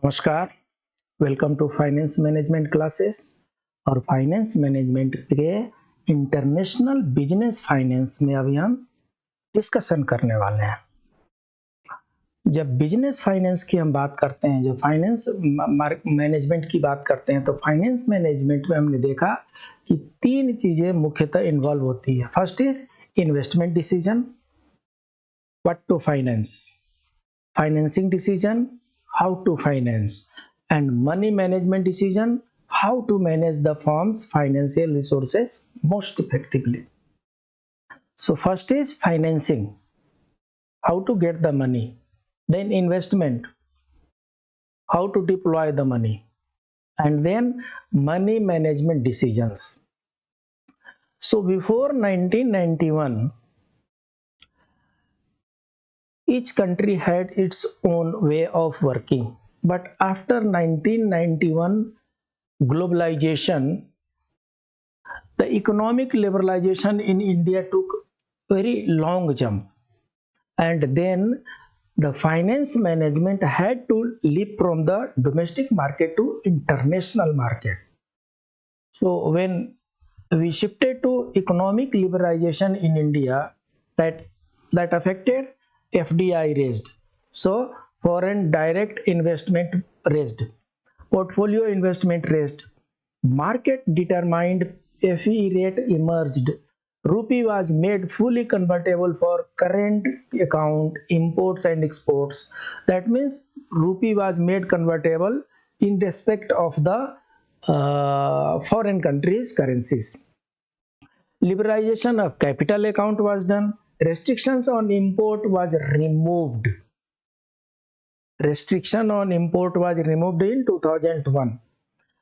नमस्कार। Welcome to finance management classes. और finance management के इंटरनेशनल बिजनेस फाइनेंस में अभी हम डिस्कशन करने वाले हैं। जब बिजनेस फाइनेंस की हम बात करते हैं, जब फाइनेंस मैनेजमेंट की बात करते हैं, तो फाइनेंस मैनेजमेंट में हमने देखा कि तीन चीजें मुख्यतः इन्वॉल्व होती है। First is investment decision, what to finance, financing decision, how to finance, and money management decision, how to manage the firm's financial resources most effectively. So first is financing, how to get the money, then investment, how to deploy the money, and then money management decisions. So before 1991, each country had its own way of working, but after 1991 globalization, the economic liberalization in India took very long jump, and then the finance management had to leap from the domestic market to international market. So when we shifted to economic liberalization in India, that affected FDI raised, so foreign direct investment raised, portfolio investment raised, market determined FE rate emerged. Rupee was made fully convertible for current account imports and exports. That means rupee was made convertible in respect of the foreign countries' currencies. Liberalization of capital account was done. Restrictions on import was removed. Restriction on import was removed in 2001.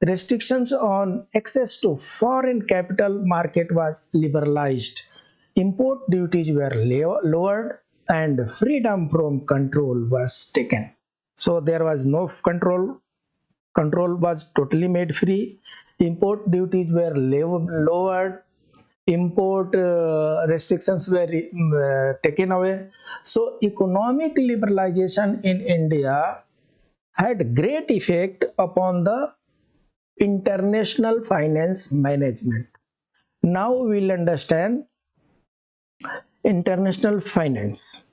Restrictions on access to foreign capital market was liberalized. Import duties were lowered and freedom from control was taken. So there was no control. Control was totally made free. Import duties were lowered. Import restrictions were taken away. So economic liberalization in India had great effect upon the international finance management. Now we'll understand international finance.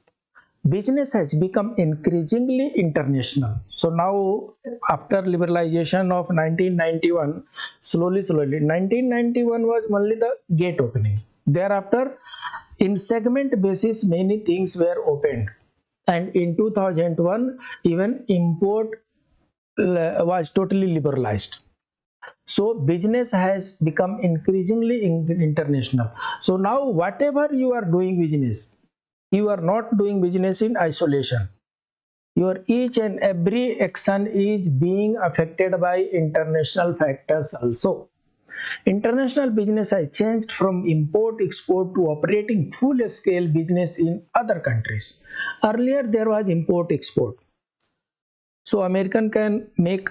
Business has become increasingly international. So now, after liberalization of 1991, slowly, 1991 was only the gate opening. Thereafter, in segment basis, many things were opened. And in 2001, even import was totally liberalized. So business has become increasingly international. So now whatever you are doing business, you are not doing business in isolation. Your each and every action is being affected by international factors also. International business has changed from import export to operating full scale business in other countries. Earlier there was import export. So American can make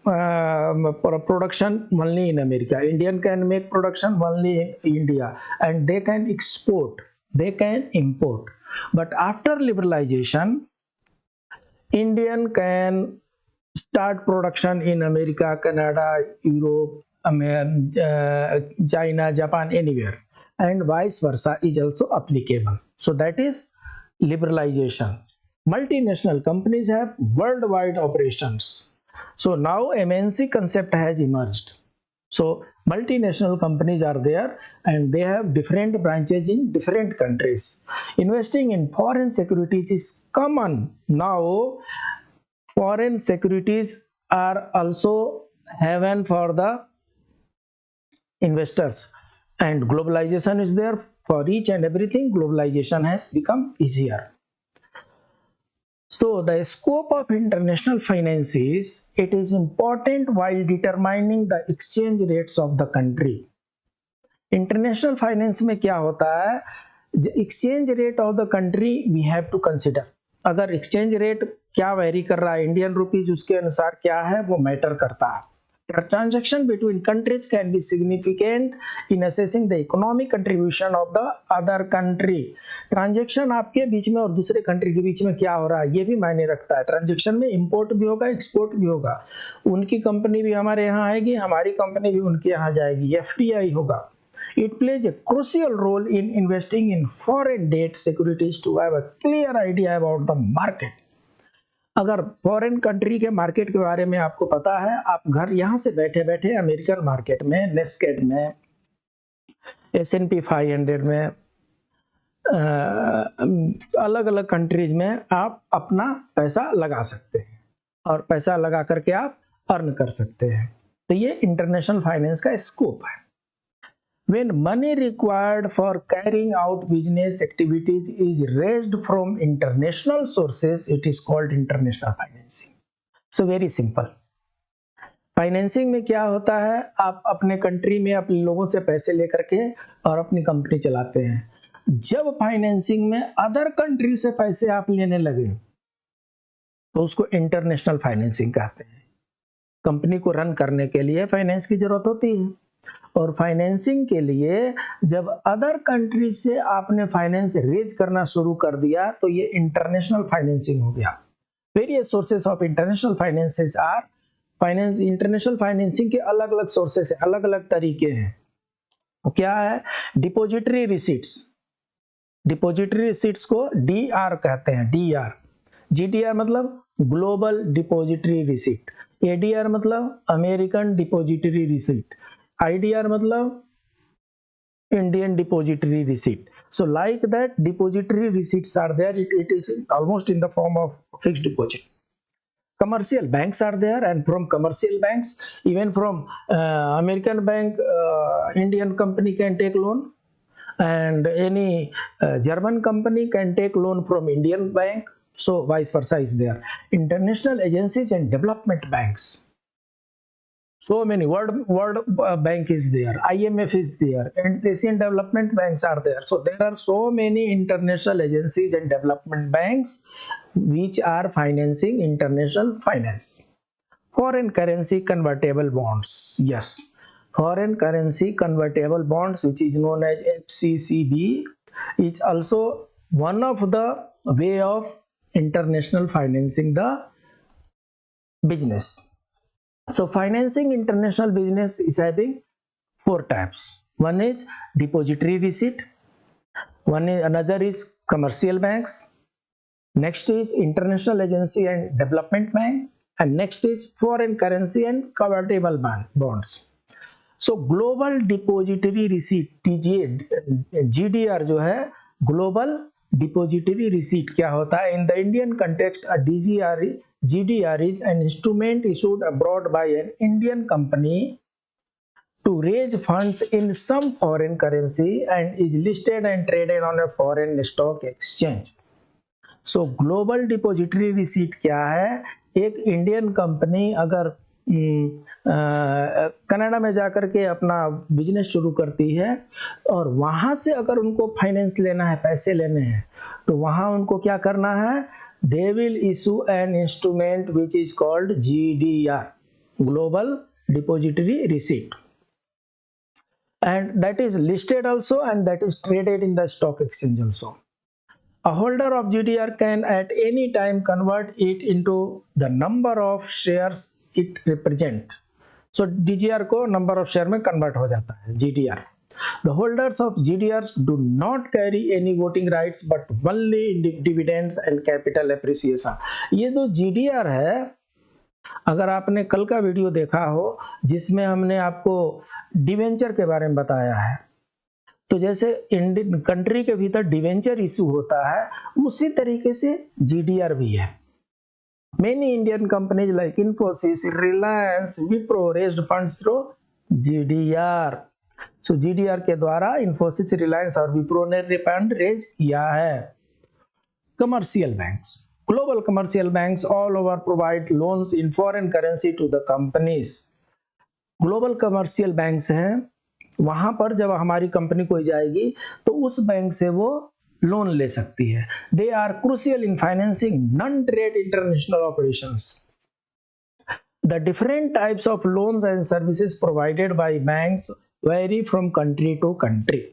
production only in America. Indian can make production only in India, and they can export, they can import. But after liberalization, Indian can start production in America, Canada, Europe, China, Japan, anywhere, and vice versa is also applicable. So that is liberalization. Multinational companies have worldwide operations. So now MNC concept has emerged. So multinational companies are there and they have different branches in different countries. Investing in foreign securities is common. Now foreign securities are also haven for the investors, and globalization is there for each and everything. Globalization has become easier. So the scope of international finance is, it is important while determining the exchange rates of the country. International finance में क्या होता है, exchange rate of the country we have to consider. अगर exchange rate क्या vary कर रहा है, Indian rupees उसके अनुसार क्या है वो मैटर करता है. Transaction between countries can be significant in assessing the economic contribution of the other country. Transaction आपके बीच में और दूसरे कंट्री के बीच में क्या हो रहा है ये भी मायने रखता है। ट्रांजेक्शन में इंपोर्ट भी होगा, एक्सपोर्ट भी होगा, उनकी कंपनी भी हमारे यहाँ आएगी, हमारी कंपनी भी उनके यहाँ जाएगी, FDI होगा। It plays a crucial role in investing in foreign debt securities to have a clear idea about the market. अगर फॉरेन कंट्री के मार्केट के बारे में आपको पता है, आप घर यहाँ से बैठे बैठे अमेरिकन मार्केट में, नेस्केड में, S&P 500 में, अलग अलग कंट्रीज में आप अपना पैसा लगा सकते हैं और पैसा लगा करके आप अर्न कर सकते हैं। तो ये इंटरनेशनल फाइनेंस का स्कोप है। When money required for carrying out business activities is raised from international sources, it is called international financing. So very simple. Financing में क्या होता है, आप अपने कंट्री में अपने लोगों से पैसे लेकर के और अपनी कंपनी चलाते हैं। जब फाइनेंसिंग में अदर कंट्री से पैसे आप लेने लगे तो उसको इंटरनेशनल फाइनेंसिंग कहते हैं। कंपनी को रन करने के लिए फाइनेंस की जरूरत होती है और फाइनेंसिंग के लिए जब अदर कंट्री से आपने फाइनेंस रेज करना शुरू कर दिया तो ये इंटरनेशनल फाइनेंसिंग हो गया। Various sources of international finances are finance. International financing के अलग अलग सोर्सेस हैं, अलग अलग तरीके हैं। तो क्या है, डिपॉजिटरी रिसीट्स। डिपॉजिटरी रिसीट्स को DR कहते हैं, DR। GDR मतलब ग्लोबल डिपॉजिटरी रिसीट, ADR मतलब अमेरिकन डिपॉजिटरी रिसीट, IDR मतलब Indian depository receipt. So like that depository receipts are there, it is almost in the form of fixed deposit. Commercial banks are there, and from commercial banks, even from American bank, Indian company can take loan, and any German company can take loan from Indian bank. So vice versa is there. International agencies and development banks. So many. World Bank is there, IMF is there, and Asian development banks are there. So there are so many international agencies and development banks which are financing international finance. Foreign currency convertible bonds. Yes, foreign currency convertible bonds, which is known as FCCB, is also one of the way of international financing the business. So financing international business is having 4 types. One is depository receipt, another is commercial banks, next is international agency and development bank, and next is foreign currency and convertible bonds. So global depository receipt, GDR जो है, global depository receipt क्या होता है? In the Indian context, a GDR is an instrument issued abroad by an Indian company to raise funds in some foreign currency and is listed and traded on a foreign stock exchange. So global depository receipt क्या है? एक Indian company अगर Canada में जाकर के अपना business शुरू करती है और वहाँ से अगर उनको फाइनेंस लेना है, पैसे लेने हैं, तो वहाँ उनको क्या करना है? They will issue an instrument which is called GDR, Global Depository Receipt, and that is listed also, and that is traded in the stock exchange also. A holder of GDR can at any time convert it into the number of shares it represent. So DGR को number of share में convert हो जाता है GDR. The holders of GDRs do not carry any voting rights but only dividends and capital appreciation. ये जो GDR है, अगर आपने कल का वीडियो देखा हो जिसमें हमने आपको डिवेंचर के बारे में बताया है, तो जैसे इंडियन कंट्री के भीतर डिवेंचर इशू होता है, उसी तरीके से GDR भी है। Many Indian companies like Infosys, Reliance, Wipro raised funds through GDR. So GDR के द्वारा Infosys, Reliance और Wipro ने फंड रेज किया है। Commercial banks, global commercial banks all over provide loans in foreign currency to the companies. Global commercial banks हैं, वहां पर जब हमारी कंपनी कोई जाएगी तो उस बैंक से वो लोन ले सकती है। They are crucial in financing non-trade international operations. The different types of loans and services provided by banks vary from country to country.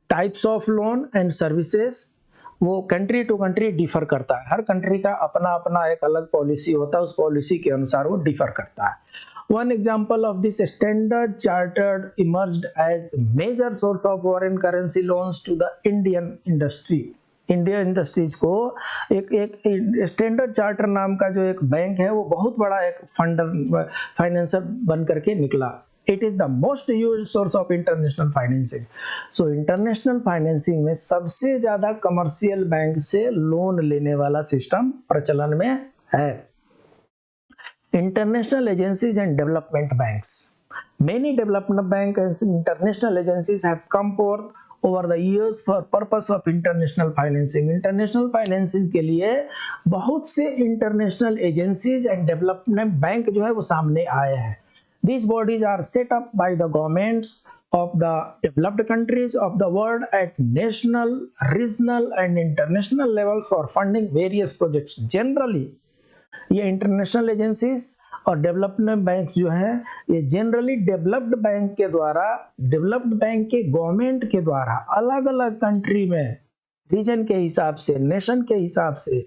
Types of loan and services वो कंट्री टू कंट्री डिफर करता है, हर country का अपना अपना एक अलग policy होता है, उस पॉलिसी के अनुसार वो डिफर करता है। One example of this, standard chartered emerged as major source of foreign currency loans to the Indian industry. Indian industries को एक स्टैंडर्ड चार्टर नाम का जो एक बैंक है वो बहुत बड़ा एक फंडर फाइनेंसर बन करके निकला। It is the most used source of international financing. So international financing में सबसे ज्यादा कमर्शियल बैंक से लोन लेने वाला सिस्टम प्रचलन में है। International agencies and development banks. Many development banks and international agencies have come forth over the years for purpose of international financing. International financing के लिए बहुत से international agencies and development bank जो है वो सामने आए हैं। These bodies are set up by the governments of the developed countries of the world at national, regional and international levels for funding various projects. Generally, ये international agencies और development bank जो है ये जनरली डेवलप्ड बैंक के द्वारा, developed bank के government के द्वारा अलग अलग कंट्री में रीजन के हिसाब से, नेशन के हिसाब से,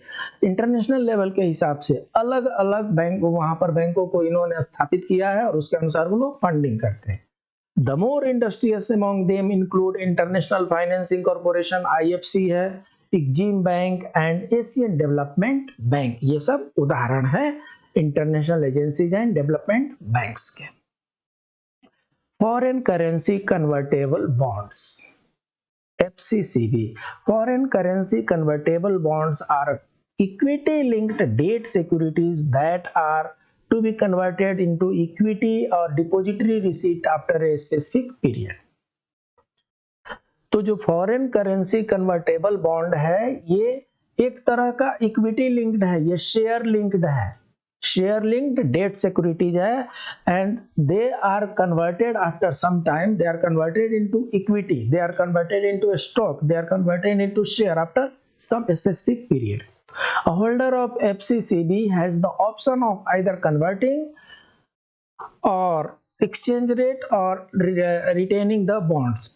इंटरनेशनल लेवल के हिसाब से अलग अलग बैंक वहां पर बैंकों को इन्होंने स्थापित किया है और उसके अनुसार वो लोग फंडिंग करते हैं। The more industrious among them include international financing corporation IFC है, Exim bank and Asian development bank. ये सब उदाहरण है international agencies and development banks के। Foreign currency convertible bonds, FCCB. Foreign currency convertible bonds are equity linked debt securities that are to be converted into equity or depository receipt after a specific period. तो जो foreign currency convertible bond है ये एक तरह का equity linked है, ये share linked है, शेयर लिंक्ड डेट सिक्योरिटीज है and they are converted after some time, they are converted into equity, they are converted into stock, they are converted into share after some specific period. A holder of FCCB has the option of either converting or exchange rate or retaining the bonds.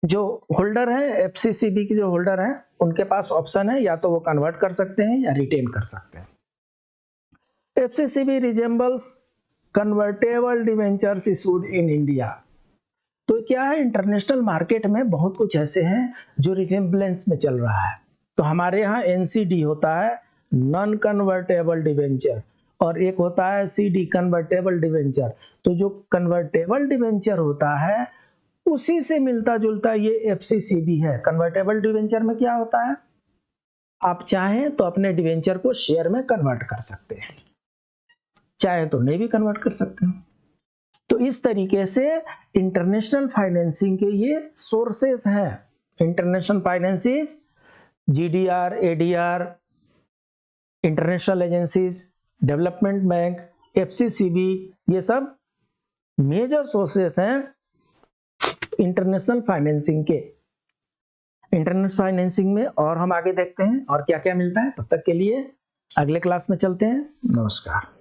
जो holder है FCCB की, जो holder है उनके पास option है या तो वो कन्वर्ट कर सकते हैं या रिटेन कर सकते हैं। FCCB resembles convertible debentures issued in India. तो क्या है, इंटरनेशनल मार्केट में बहुत कुछ ऐसे हैं जो रिजेम्बलेंस में चल रहा है। तो हमारे यहाँ NCD होता है, नॉन कन्वर्टेबल डिवेंचर, और एक होता है CD कन्वर्टेबल डिवेंचर। तो जो कन्वर्टेबल डिवेंचर होता है उसी से मिलता जुलता ये FCCB है। कन्वर्टेबल डिवेंचर में क्या होता है, आप चाहें तो अपने डिवेंचर को शेयर में कन्वर्ट कर सकते हैं, चाहे तो नहीं भी कन्वर्ट कर सकते हैं। तो इस तरीके से इंटरनेशनल फाइनेंसिंग के ये सोर्सेस हैं। International finances, GDR, ADR, international agencies, development bank, FCCB, ये सब मेजर सोर्सेस हैं इंटरनेशनल फाइनेंसिंग के। इंटरनेशनल फाइनेंसिंग में और हम आगे देखते हैं और क्या क्या मिलता है। तब तक के लिए अगले क्लास में चलते हैं। नमस्कार।